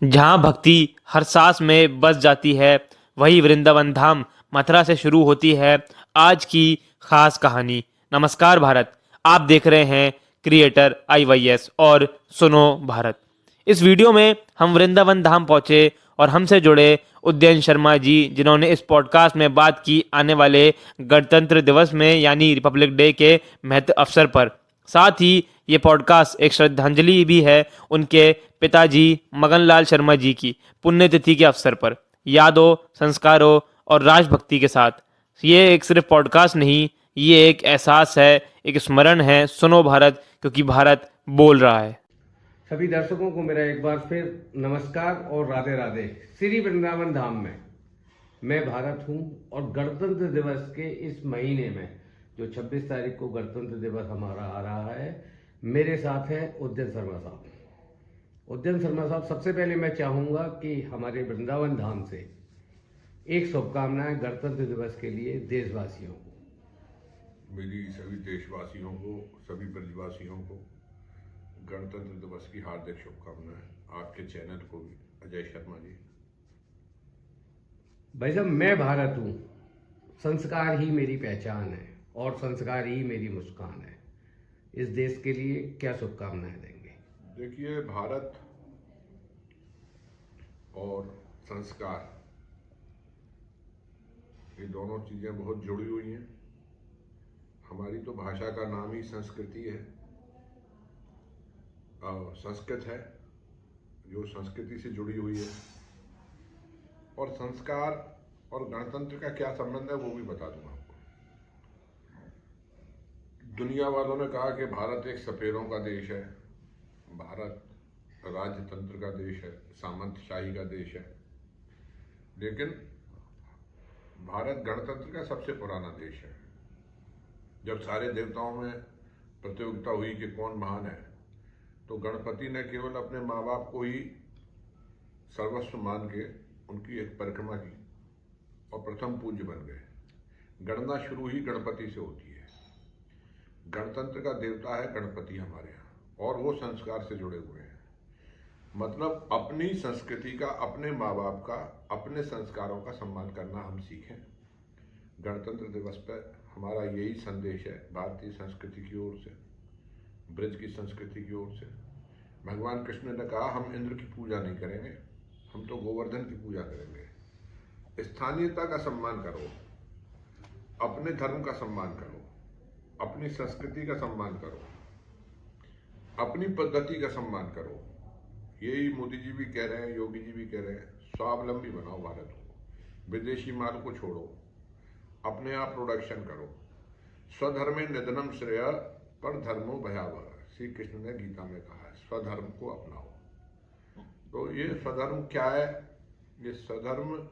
जहाँ भक्ति हर सांस में बस जाती है, वही वृंदावन धाम मथुरा से शुरू होती है आज की खास कहानी। नमस्कार भारत, आप देख रहे हैं क्रिएटर IYS और सुनो भारत। इस वीडियो में हम वृंदावन धाम पहुंचे और हमसे जुड़े उदयन शर्मा जी, जिन्होंने इस पॉडकास्ट में बात की आने वाले गणतंत्र दिवस में यानी रिपब्लिक डे के महत्व अवसर पर। साथ ही ये पॉडकास्ट एक श्रद्धांजलि भी है उनके पिताजी मगनलाल शर्मा जी की पुण्यतिथि के अवसर पर, यादों, संस्कारों और राजभक्ति के साथ। ये एक सिर्फ पॉडकास्ट नहीं, ये एक एहसास है, एक स्मरण है। सुनो भारत, क्योंकि भारत बोल रहा है। सभी दर्शकों को मेरा एक बार फिर नमस्कार और राधे राधे। श्री वृंदावन धाम में मैं भारत हूं और गणतंत्र दिवस के इस महीने में जो 26 तारीख को गणतंत्र दिवस हमारा आ रहा है, मेरे साथ है उदयन शर्मा साहब। उदयन शर्मा साहब, सबसे पहले मैं चाहूँगा कि हमारे वृंदावन धाम से एक शुभकामनाएं गणतंत्र दिवस के लिए देशवासियों को। मेरी सभी देशवासियों को, सभी ब्रजवासियों को गणतंत्र दिवस की हार्दिक शुभकामनाएं। आपके चैनल को भी, अजय शर्मा जी। भाई साहब, मैं भारत हूँ, संस्कार ही मेरी पहचान है और संस्कार ही मेरी मुस्कान है। इस देश के लिए क्या शुभकामनाएं देंगे? देखिए, भारत और संस्कार, ये दोनों चीजें बहुत जुड़ी हुई हैं। हमारी तो भाषा का नाम ही संस्कृति है, संस्कृत है, जो संस्कृति से जुड़ी हुई है। और संस्कार और गणतंत्र का क्या संबंध है वो भी बता दूंगा आपको। दुनिया वालों ने कहा कि भारत एक सपेरों का देश है, भारत राजतंत्र का देश है, सामंतशाही का देश है। लेकिन भारत गणतंत्र का सबसे पुराना देश है। जब सारे देवताओं में प्रतियोगिता हुई कि कौन महान है, तो गणपति ने केवल अपने माँ बाप को ही सर्वस्व मान के उनकी एक परिक्रमा की और प्रथम पूज्य बन गए। गणना शुरू ही गणपति से होती है। गणतंत्र का देवता है गणपति हमारे यहाँ, और वो संस्कार से जुड़े हुए हैं। मतलब अपनी संस्कृति का, अपने माँ बाप का, अपने संस्कारों का सम्मान करना हम सीखें। गणतंत्र दिवस पर हमारा यही संदेश है, भारतीय संस्कृति की ओर से, ब्रज की संस्कृति की ओर से। भगवान कृष्ण ने कहा, हम इंद्र की पूजा नहीं करेंगे, हम तो गोवर्धन की पूजा करेंगे। स्थानीयता का सम्मान करो, अपने धर्म का सम्मान करो, अपनी संस्कृति का सम्मान करो, अपनी पद्धति का सम्मान करो। यही मोदी जी भी कह रहे हैं, योगी जी भी कह रहे हैं, स्वावलंबी बनाओ भारत को, विदेशी माल को छोड़ो, अपने आप प्रोडक्शन करो। स्वधर्मे निधनम श्रेय पर धर्मो भयावह, श्री कृष्ण ने गीता में कहा है, स्वधर्म को अपनाओ। तो ये स्वधर्म क्या है? ये स्वधर्म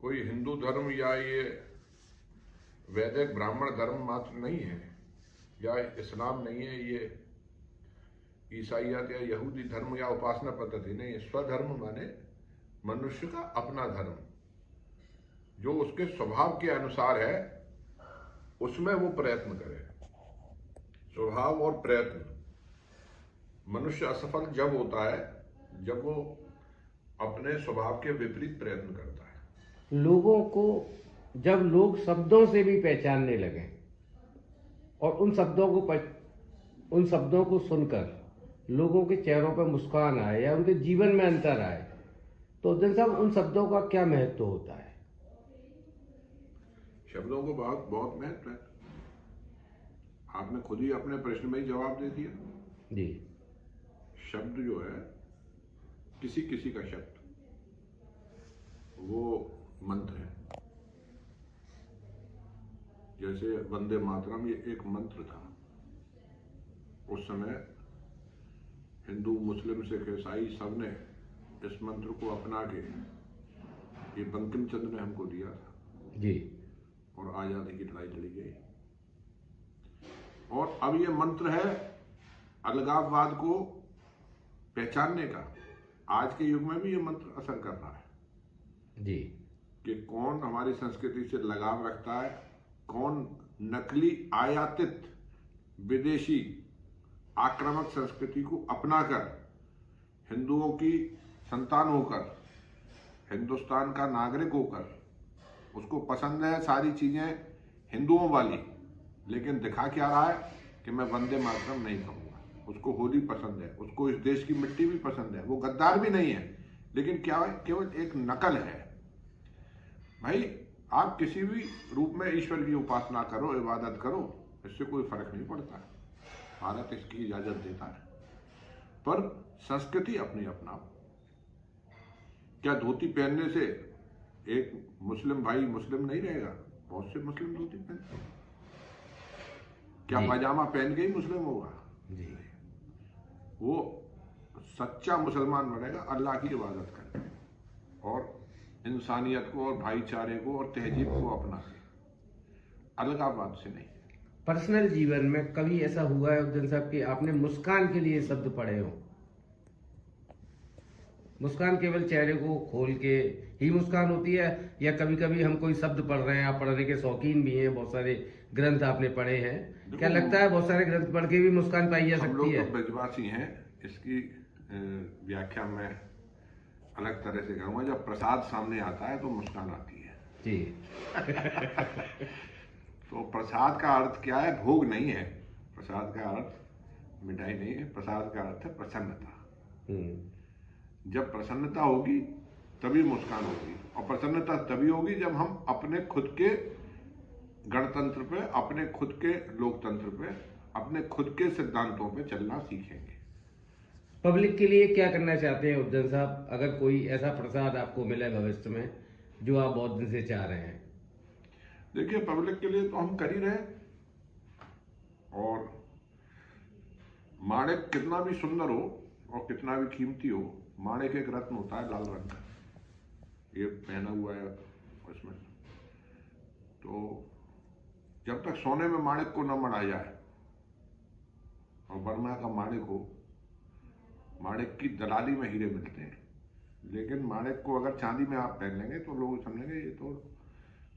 कोई हिंदू धर्म या ये वैदिक ब्राह्मण धर्म मात्र नहीं है, या इस्लाम नहीं है, ये ईसाइयत या यहूदी धर्म या उपासना पद्धति नहीं है। स्वधर्म माने मनुष्य का अपना धर्म, जो उसके स्वभाव के अनुसार है, उसमें वो प्रयत्न करे। स्वभाव और प्रयत्न। मनुष्य असफल जब होता है जब वो अपने स्वभाव के विपरीत प्रयत्न करता है। लोगों को जब लोग शब्दों से भी पहचानने लगे और उन शब्दों को सुनकर लोगों के चेहरों पर मुस्कान आए या उनके जीवन में अंतर आए, तो उदयन साहब, उन शब्दों का क्या महत्व होता है? शब्दों को बहुत बहुत महत्व है। आपने खुद ही अपने प्रश्न में ही जवाब दे दिया जी। शब्द जो है, किसी किसी का शब्द वो मंत्र है। जैसे वंदे मातरम, ये एक मंत्र था। उस समय हिंदू, मुस्लिम, सिख, ईसाई सब ने इस मंत्र को अपना के, ये बंकिम चंद्र ने हमको दिया था जी, और आजादी की लड़ाई लड़ी गई। और अब ये मंत्र है अलगाववाद को पहचानने का। आज के युग में भी ये मंत्र असर कर रहा है जी, कि कौन हमारी संस्कृति से लगाव रखता है, कौन नकली आयातित विदेशी आक्रामक संस्कृति को अपनाकर हिंदुओं की संतान होकर, हिंदुस्तान का नागरिक होकर उसको पसंद है सारी चीजें हिंदुओं वाली, लेकिन दिखा क्या रहा है कि मैं वंदे मातरम नहीं कहूंगा। उसको होली पसंद है, उसको इस देश की मिट्टी भी पसंद है, वो गद्दार भी नहीं है, लेकिन क्या है, केवल एक नकल है। भाई आप किसी भी रूप में ईश्वर की उपासना करो, इबादत करो, इससे कोई फर्क नहीं पड़ता। भारत इसकी इजाजत देता है, पर संस्कृति अपनी अपनाओ। क्या धोती पहनने से एक मुस्लिम भाई मुस्लिम नहीं रहेगा? बहुत से मुस्लिम धोती पहनते हैं। क्या जी। पायजामा पहन के ही मुस्लिम होगा? जी। वो सच्चा मुसलमान बनेगा अल्लाह की इबादत करके और इंसानियत को और भाईचारे को और तहजीब को अपना के, अलगाववाद से नहीं। पर्सनल जीवन में कभी ऐसा हुआ है उद्दीन साहब कि आपने मुस्कान के लिए शब्द पढ़े हो? मुस्कान केवल चेहरे को खोल के ही मुस्कान होती है, या कभी कभी हम कोई शब्द पढ़ रहे हैं, आप पढ़ने के शौकीन भी हैं, बहुत सारे ग्रंथ आपने पढ़े हैं, क्या लगता है बहुत सारे ग्रंथ पढ़ के भी मुस्कान पाई जा हम सकती लोग है? तो ब्रजवासी हैं, इसकी व्याख्या मैं अलग तरह से करूंगा। जब प्रसाद सामने आता है तो मुस्कान आती है जी। तो प्रसाद का अर्थ क्या है? भोग नहीं है। प्रसाद का अर्थ मिठाई नहीं है, प्रसाद का अर्थ है प्रसन्नता। जब प्रसन्नता होगी तभी मुस्कान होगी, और प्रसन्नता तभी होगी जब हम अपने खुद के गणतंत्र पे, अपने खुद के लोकतंत्र पे, अपने खुद के सिद्धांतों पे चलना सीखेंगे। पब्लिक के लिए क्या करना चाहते हैं उद्दीन साहब, अगर कोई ऐसा प्रसाद आपको मिले भविष्य में जो आप बहुत दिन से चाह रहे हैं? देखिए, पब्लिक के लिए तो हम कर ही रहे हैं, और माणिक कितना भी सुंदर हो और कितना भी कीमती हो, माणिक एक रत्न होता है लाल रंग का, ये पहना हुआ है उसमें। तो जब तक सोने में माणिक को न मढ़ा जाए और बर्मा का माणिक हो, माणिक की दलाली में हीरे मिलते हैं, लेकिन माणिक को अगर चांदी में आप पहन लेंगे तो लोग समझेंगे ये तो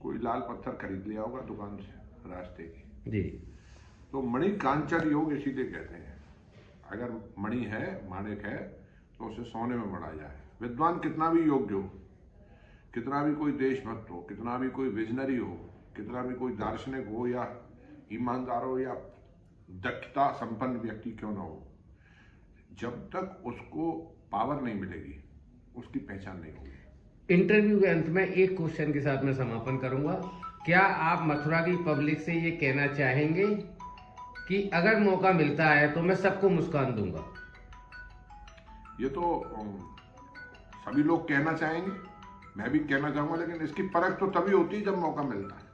कोई लाल पत्थर खरीद लिया होगा दुकान से रास्ते की। जी। तो मणि कांचन योग इसीलिए कहते हैं। अगर मणि है, माणिक है, तो उसे सोने में मढ़ा जाए। विद्वान कितना भी योग्य हो, कितना भी कोई देशभक्त हो, कितना भी कोई विजनरी हो, कितना भी कोई दार्शनिक हो, या ईमानदार हो, या दक्षता संपन्न व्यक्ति क्यों ना हो, जब तक उसको पावर नहीं मिलेगी उसकी पहचान नहीं होगी। इंटरव्यू के अंत में एक क्वेश्चन के साथ मैं समापन करूंगा। क्या आप मथुरा की पब्लिक से ये कहना चाहेंगे कि अगर मौका मिलता है तो मैं सबको मुस्कान दूंगा? ये तो सभी लोग कहना चाहेंगे, मैं भी कहना चाहूंगा, लेकिन इसकी परख तो तभी होती है जब मौका मिलता है।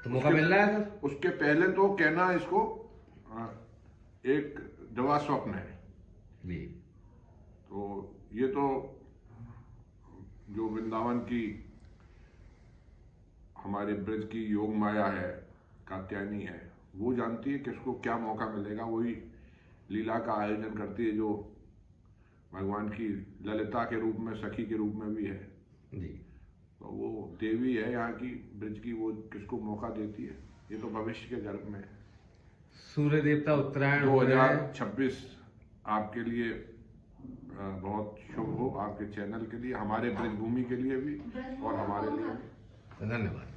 तो मौका मिल रहा है सर? उसके पहले तो कहना इसको एक दवा स्वप्न है जी। तो ये तो जो वृंदावन की हमारे ब्रज की योग माया है, कात्यायनी है, वो जानती है कि इसको क्या मौका मिलेगा। वही लीला का आयोजन करती है जो भगवान की ललिता के रूप में, सखी के रूप में भी है जी। तो वो देवी है यहाँ की ब्रज की, वो किसको मौका देती है ये तो भविष्य के गर्भ में है। सूर्य देवता उत्तरायण हो रहा है। 2026 आपके लिए बहुत शुभ हो, आपके चैनल के लिए, हमारे ब्रजभूमि के लिए भी और हमारे लिए भी। धन्यवाद।